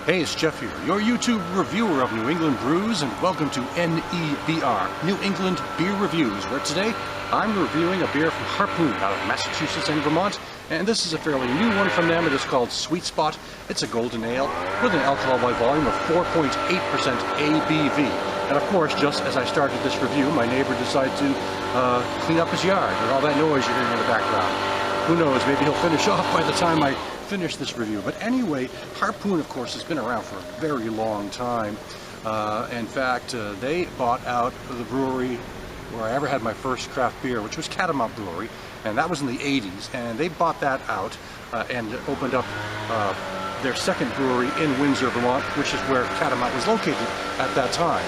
Hey, it's Jeff here, your YouTube reviewer of New England brews, and welcome to NEBR, New England Beer Reviews, where today I'm reviewing a beer from Harpoon out of Massachusetts and Vermont, and this is a fairly new one from them. It is called Sweet Spot. It's a golden ale with an alcohol by volume of 4.8% ABV. And of course, just as I started this review, my neighbor decided to clean up his yard with all that noise you're hearing in the background. Who knows, maybe he'll finish off by the time I finish this review. But anyway, Harpoon, of course, has been around for a very long time. In fact, they bought out the brewery where I ever had my first craft beer, which was Catamount Brewery, and that was in the 80s. And they bought that out and opened up their second brewery in Windsor, Vermont, which is where Catamount was located at that time.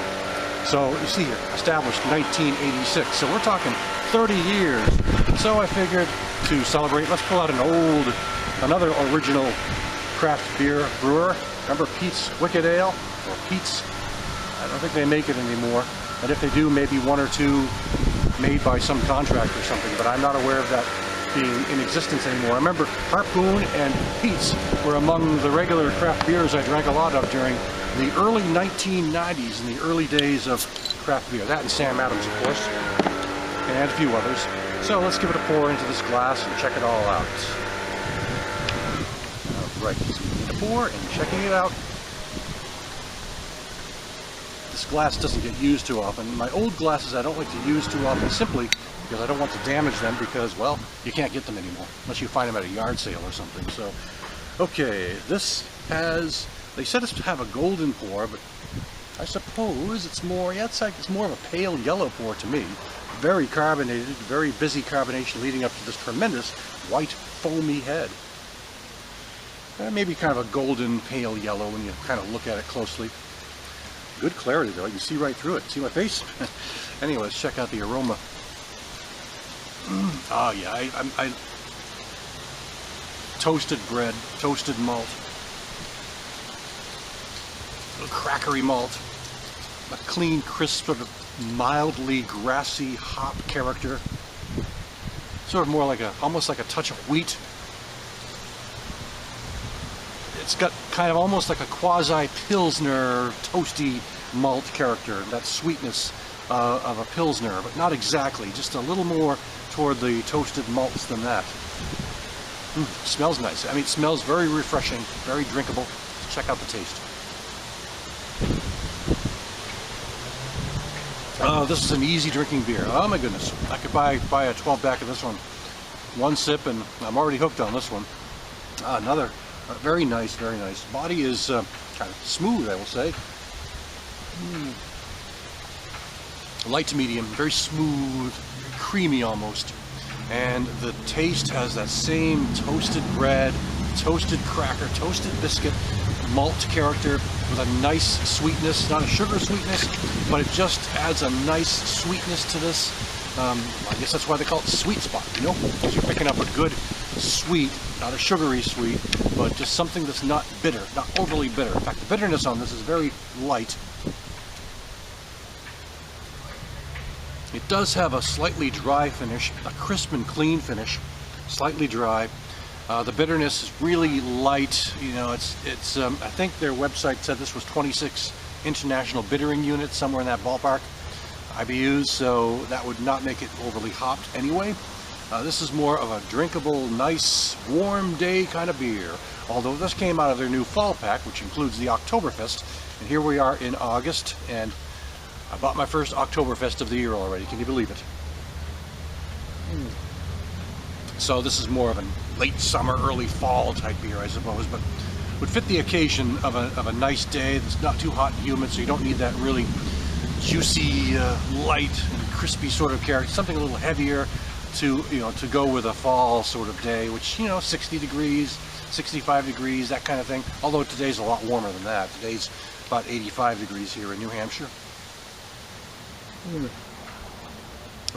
So you see here, established 1986. So we're talking 30 years. So I figured to celebrate, let's pull out another original craft beer brewer. Remember Pete's Wicked Ale, or Pete's? I don't think they make it anymore. And if they do, maybe one or two made by some contractor or something, but I'm not aware of that being in existence anymore. I remember Harpoon and Pete's were among the regular craft beers I drank a lot of during the early 1990s, in the early days of craft beer. That and Sam Adams, of course, and a few others. So let's give it a pour into this glass and check it all out. Right, so we need a pour and checking it out. This glass doesn't get used too often. My old glasses I don't like to use too often simply because I don't want to damage them because, well, you can't get them anymore unless you find them at a yard sale or something. So, okay, this has, they said it's to have a golden pour, but I suppose it's more, yeah, it's more of a pale yellow pour to me. Very carbonated, very busy carbonation leading up to this tremendous white foamy head. Maybe kind of a golden pale yellow when you kind of look at it closely. Good clarity though, you can see right through it. See my face? Anyway, let's check out the aroma. Oh yeah, I toasted bread, toasted malt, a little crackery malt, a clean, crisp, sort of mildly grassy hop character. Sort of more like almost like a touch of wheat. It's got kind of almost like a quasi-Pilsner toasty malt character, that sweetness of a Pilsner, but not exactly, just a little more toward the toasted malts than that. Smells nice. I mean, it smells very refreshing, very drinkable. Let's check out the taste. Oh, this is an easy drinking beer. Oh my goodness. I could buy a 12-pack of this one. One sip and I'm already hooked on this one. Another. Very nice, very nice. Body is kind of smooth, I will say. Light to medium, very smooth, creamy almost. And the taste has that same toasted bread, toasted cracker, toasted biscuit, malt character with a nice sweetness, not a sugar sweetness, but it just adds a nice sweetness to this. I guess that's why they call it Sweet Spot, you know? Because you're picking up a good sweet, not a sugary sweet, but just something that's not bitter, not overly bitter. In fact, the bitterness on this is very light. It does have a slightly dry finish, a crisp and clean finish, slightly dry. The bitterness is really light. You know, it's I think their website said this was 26 international bittering units, somewhere in that ballpark, IBUs, so that would not make it overly hopped anyway. This is more of a drinkable, nice, warm day kind of beer. Although this came out of their new fall pack, which includes the Oktoberfest. And here we are in August, and I bought my first Oktoberfest of the year already. Can you believe it? So this is more of a late summer, early fall type beer, I suppose, but would fit the occasion of a nice day that's not too hot and humid, so you don't need that really juicy, light and crispy sort of character. Something a little heavier to go with a fall sort of day, which, 60 degrees, 65 degrees, that kind of thing. Although today's a lot warmer than that. Today's about 85 degrees here in New Hampshire.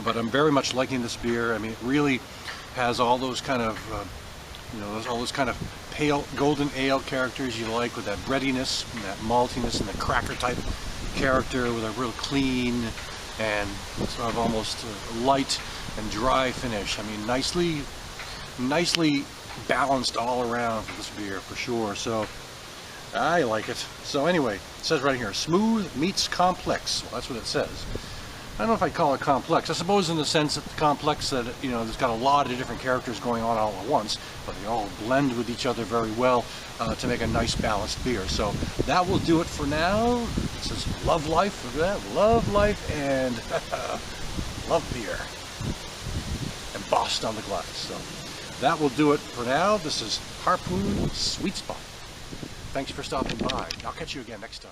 But I'm very much liking this beer. I mean, it really has all those kind of, all those kind of pale golden ale characters you like, with that breadiness and that maltiness and the cracker type character, with a real clean and sort of almost light and dry finish. I mean, nicely balanced all around for this beer, for sure. So I like it. So anyway, it says right here, smooth meets complex. Well, that's what it says. I don't know if I'd call it complex. I suppose in the sense that the complex that, you know, there's got a lot of different characters going on all at once, but they all blend with each other very well to make a nice balanced beer. So that will do it for now. This is Love Life. Look at that. Love Life and Love Beer. Embossed on the glass. So that will do it for now. This is Harpoon Sweet Spot. Thanks for stopping by. I'll catch you again next time.